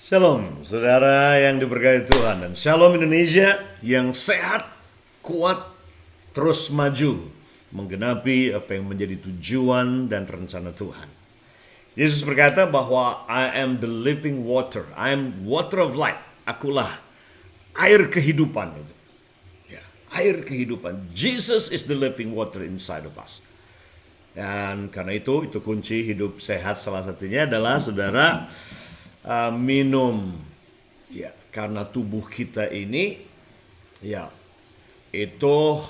Shalom, saudara yang diberkati Tuhan, dan shalom Indonesia yang sehat, kuat, terus maju, menggenapi apa yang menjadi tujuan dan rencana Tuhan. Yesus berkata bahwa I am the living water, I am water of life, akulah air kehidupan itu. Ya, air kehidupan. Jesus is the living water inside of us. Dan karena itu kunci hidup sehat salah satunya adalah saudara minum, ya, karena tubuh kita ini ya itu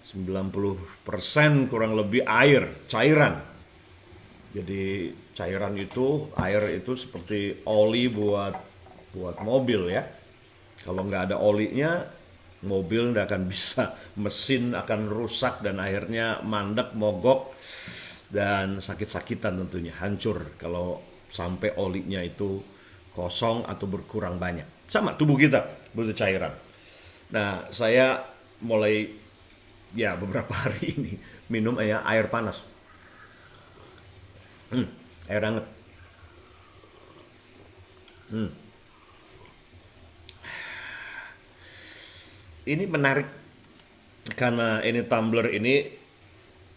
90% kurang lebih air, cairan. Jadi cairan itu, air itu seperti oli buat mobil ya. Kalau nggak ada olinya, mobil nggak akan bisa, mesin akan rusak dan akhirnya mandek, mogok, dan sakit-sakitan tentunya, hancur kalau sampai olinya itu kosong atau berkurang banyak. Sama tubuh kita butuh cairan. Nah, saya mulai ya beberapa hari ini minum air panas. Air hangat. Ini menarik karena ini tumbler ini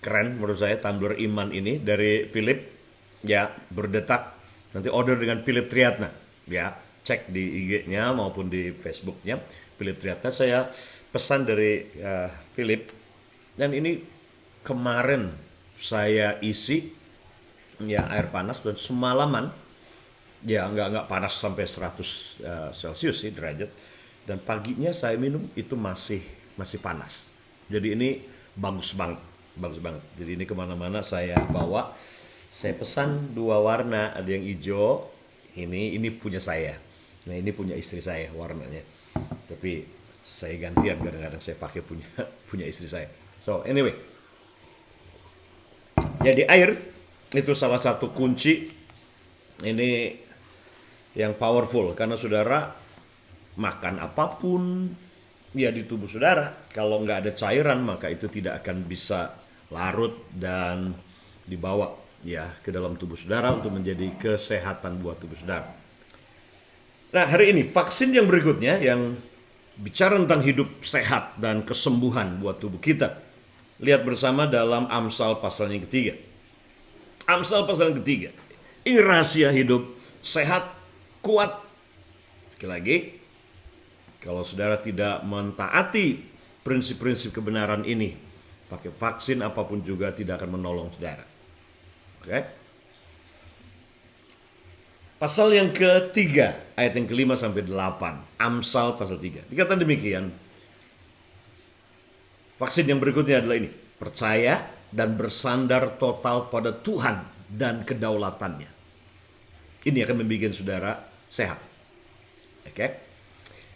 keren menurut saya, tumbler iman ini dari Philip, ya, berdetak. Nanti order dengan Philip Triatna, ya, cek di IG-nya maupun di Facebook-nya Philip Triatna. Saya pesan dari Philip, dan ini kemarin saya isi ya air panas, dan semalaman ya nggak panas sampai 100 Celcius sih, derajat, dan paginya saya minum itu masih panas. Jadi ini bagus banget. Jadi ini kemana-mana saya bawa. Saya pesan 2 warna, ada yang hijau, ini punya saya. Nah, ini punya istri saya warnanya. Tapi saya gantian, kadang-kadang saya pakai punya istri saya. So anyway, jadi air itu salah satu kunci ini yang powerful, karena saudara makan apapun ya di tubuh saudara, kalau nggak ada cairan maka itu tidak akan bisa larut dan dibawa ya ke dalam tubuh saudara untuk menjadi kesehatan buat tubuh saudara. Nah, hari ini vaksin yang berikutnya yang bicara tentang hidup sehat dan kesembuhan buat tubuh kita. Lihat bersama dalam Amsal pasal yang ketiga. Amsal pasal yang ketiga. Ini rahasia hidup sehat, kuat. Sekali lagi, kalau saudara tidak mentaati prinsip-prinsip kebenaran ini, pakai vaksin apapun juga tidak akan menolong saudara. Oke. Pasal yang ketiga, ayat yang kelima sampai 8, Amsal pasal 3. Dikatakan demikian. Vaksin yang berikutnya adalah ini: percaya dan bersandar total pada Tuhan dan kedaulatannya. Ini akan membuat saudara sehat. Oke.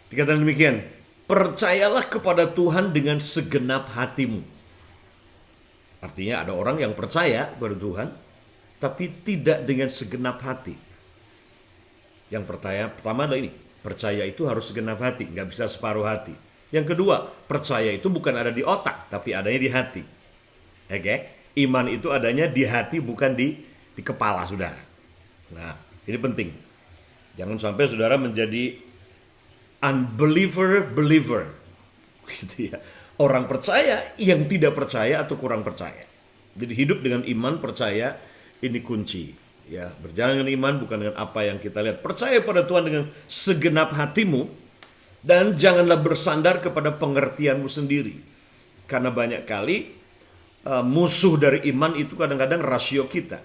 Dikatakan demikian, percayalah kepada Tuhan dengan segenap hatimu. Artinya ada orang yang percaya kepada Tuhan, tapi tidak dengan segenap hati. Yang pertama adalah ini, percaya itu harus segenap hati, nggak bisa separuh hati. Yang kedua, percaya itu bukan ada di otak, tapi adanya di hati. Oke? Iman itu adanya di hati, bukan di kepala saudara. Nah, ini penting. Jangan sampai saudara menjadi unbeliever-believer. Gitu ya. Orang percaya yang tidak percaya atau kurang percaya. Jadi hidup dengan iman, percaya, ini kunci. Ya, berjalan dengan iman bukan dengan apa yang kita lihat. Percaya pada Tuhan dengan segenap hatimu, dan janganlah bersandar kepada pengertianmu sendiri. Karena banyak kali musuh dari iman itu kadang-kadang rasio kita.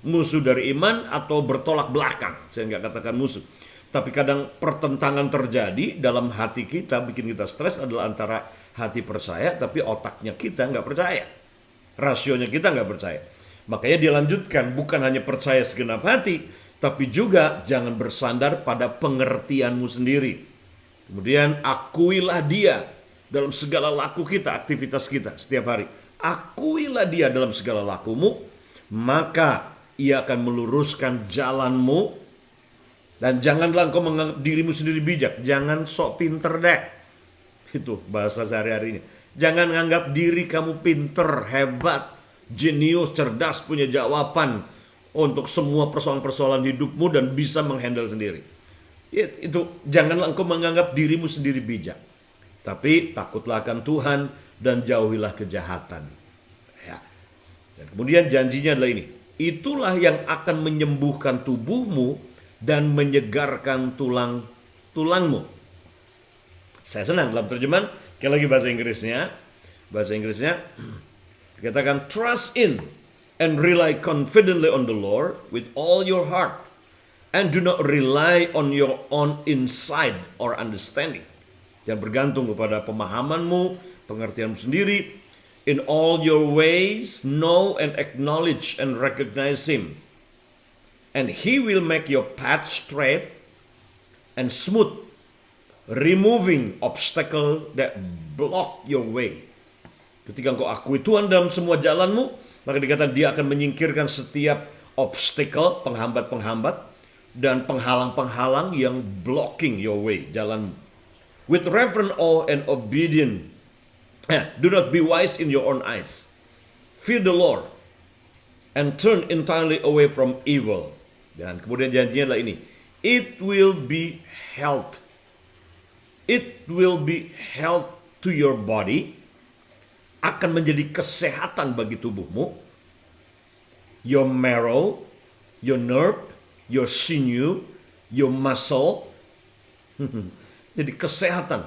Musuh dari iman atau bertolak belakang. Saya nggak katakan musuh. Tapi kadang pertentangan terjadi dalam hati kita, bikin kita stres, adalah antara hati percaya tapi otaknya kita nggak percaya. Rasionya kita nggak percaya. Makanya dia lanjutkan, bukan hanya percaya segenap hati, tapi juga jangan bersandar pada pengertianmu sendiri. Kemudian akuilah dia dalam segala laku kita, aktivitas kita setiap hari. Akuilah dia dalam segala lakumu, maka ia akan meluruskan jalanmu. Dan janganlah engkau menganggap dirimu sendiri bijak. Jangan sok pinter deh. Itu bahasa sehari-harinya. Jangan menganggap diri kamu pinter, hebat, jenius, cerdas, punya jawaban untuk semua persoalan-persoalan hidupmu dan bisa menghandle sendiri. Itu janganlah engkau menganggap dirimu sendiri bijak, tapi takutlah akan Tuhan dan jauhilah kejahatan. Ya. Dan kemudian janjinya adalah ini. Itulah yang akan menyembuhkan tubuhmu dan menyegarkan tulang-tulangmu. Saya senang dalam terjemahan, sekali lagi bahasa Inggrisnya. Bahasa Inggrisnya dikatakan trust in and rely confidently on the Lord with all your heart and do not rely on your own insight or understanding. Jangan bergantung kepada pemahamanmu, pengertianmu sendiri. In all your ways, know and acknowledge and recognize Him. And He will make your path straight and smooth, removing obstacle that block your way. Ketika engkau akui Tuhan dalam semua jalanmu, maka dikatakan Dia akan menyingkirkan setiap obstacle, penghambat-penghambat, dan penghalang-penghalang yang blocking your way, jalanmu. With reverent awe and obedient, do not be wise in your own eyes. Fear the Lord and turn entirely away from evil. Dan kemudian janjinya adalah ini. It will be health. It will be health to your body. Akan menjadi kesehatan bagi tubuhmu. Your marrow, your nerve, your sinew, your muscle. Jadi kesehatan.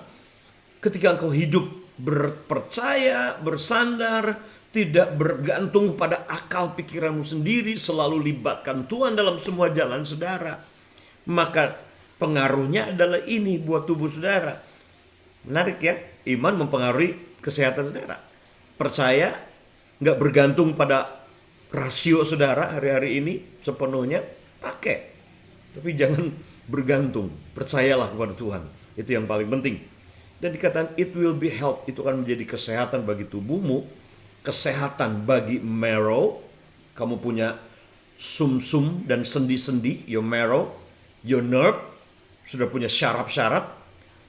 Ketika engkau hidup berpercaya, bersandar, tidak bergantung pada akal pikiranmu sendiri, selalu libatkan Tuhan dalam semua jalan saudara, maka pengaruhnya adalah ini buat tubuh saudara. Menarik ya, iman mempengaruhi kesehatan saudara. Percaya, nggak bergantung pada rasio saudara hari-hari ini sepenuhnya, pakai. Tapi jangan bergantung, percayalah kepada Tuhan. Itu yang paling penting. Dan dikatakan it will be health, itu akan menjadi kesehatan bagi tubuhmu, kesehatan bagi marrow. Kamu punya sumsum dan sendi-sendi, your marrow, your nerve, sudah punya syaraf-syaraf,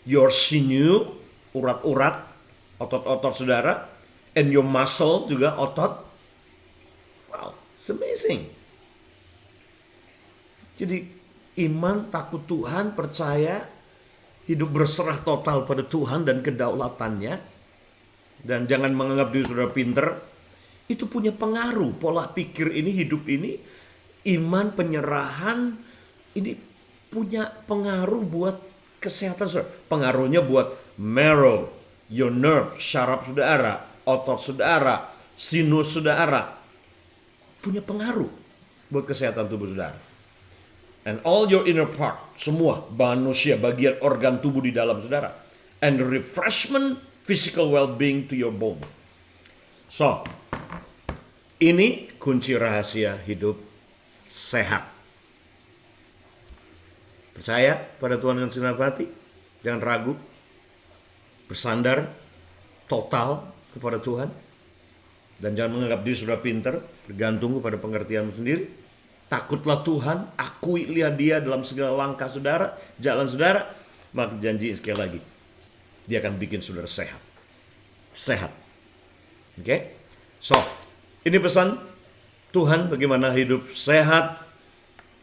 your sinew, urat-urat, otot-otot saudara, and your muscle juga otot. Wow, it's amazing. Jadi iman, takut Tuhan, percaya, hidup berserah total pada Tuhan dan kedaulatannya, dan jangan menganggap diri saudara pinter, itu punya pengaruh. Pola pikir ini, hidup ini, iman, penyerahan, ini punya pengaruh buat kesehatan saudara. Pengaruhnya buat marrow, your nerve, syaraf saudara, otot saudara, sinus saudara, punya pengaruh buat kesehatan tubuh saudara. And all your inner part, semua manusia, bagian organ tubuh di dalam saudara. And refreshment, physical well-being to your bone. So, ini kunci rahasia hidup sehat. Percaya pada Tuhan dengan segenap hati, jangan ragu, bersandar total kepada Tuhan, dan jangan menganggap diri sudah pintar, bergantung kepada pengertianmu sendiri. Takutlah Tuhan, akui lihat Dia dalam segala langkah saudara, jalan saudara, maka janji sekali lagi, Dia akan bikin saudara sehat. Sehat. Oke? So, ini pesan Tuhan bagaimana hidup sehat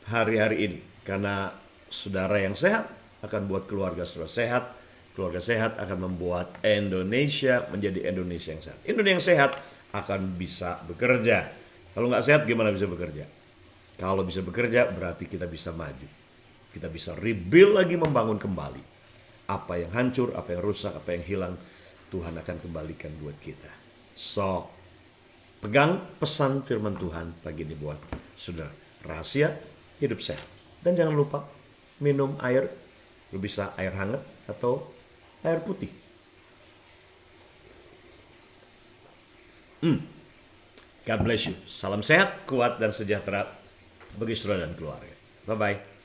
hari-hari ini. Karena saudara yang sehat akan buat keluarga saudara sehat. Keluarga sehat akan membuat Indonesia menjadi Indonesia yang sehat. Indonesia yang sehat akan bisa bekerja. Kalau nggak sehat gimana bisa bekerja? Kalau bisa bekerja berarti kita bisa maju. Kita bisa rebuild lagi, membangun kembali. Apa yang hancur, apa yang rusak, apa yang hilang, Tuhan akan kembalikan buat kita. So, pegang pesan firman Tuhan pagi ini buat saudara. Rahasia hidup sehat. Dan jangan lupa minum air. Lu bisa air hangat atau air putih. God bless you. Salam sehat, kuat, dan sejahtera bagi saudara dan keluarga. Bye-bye.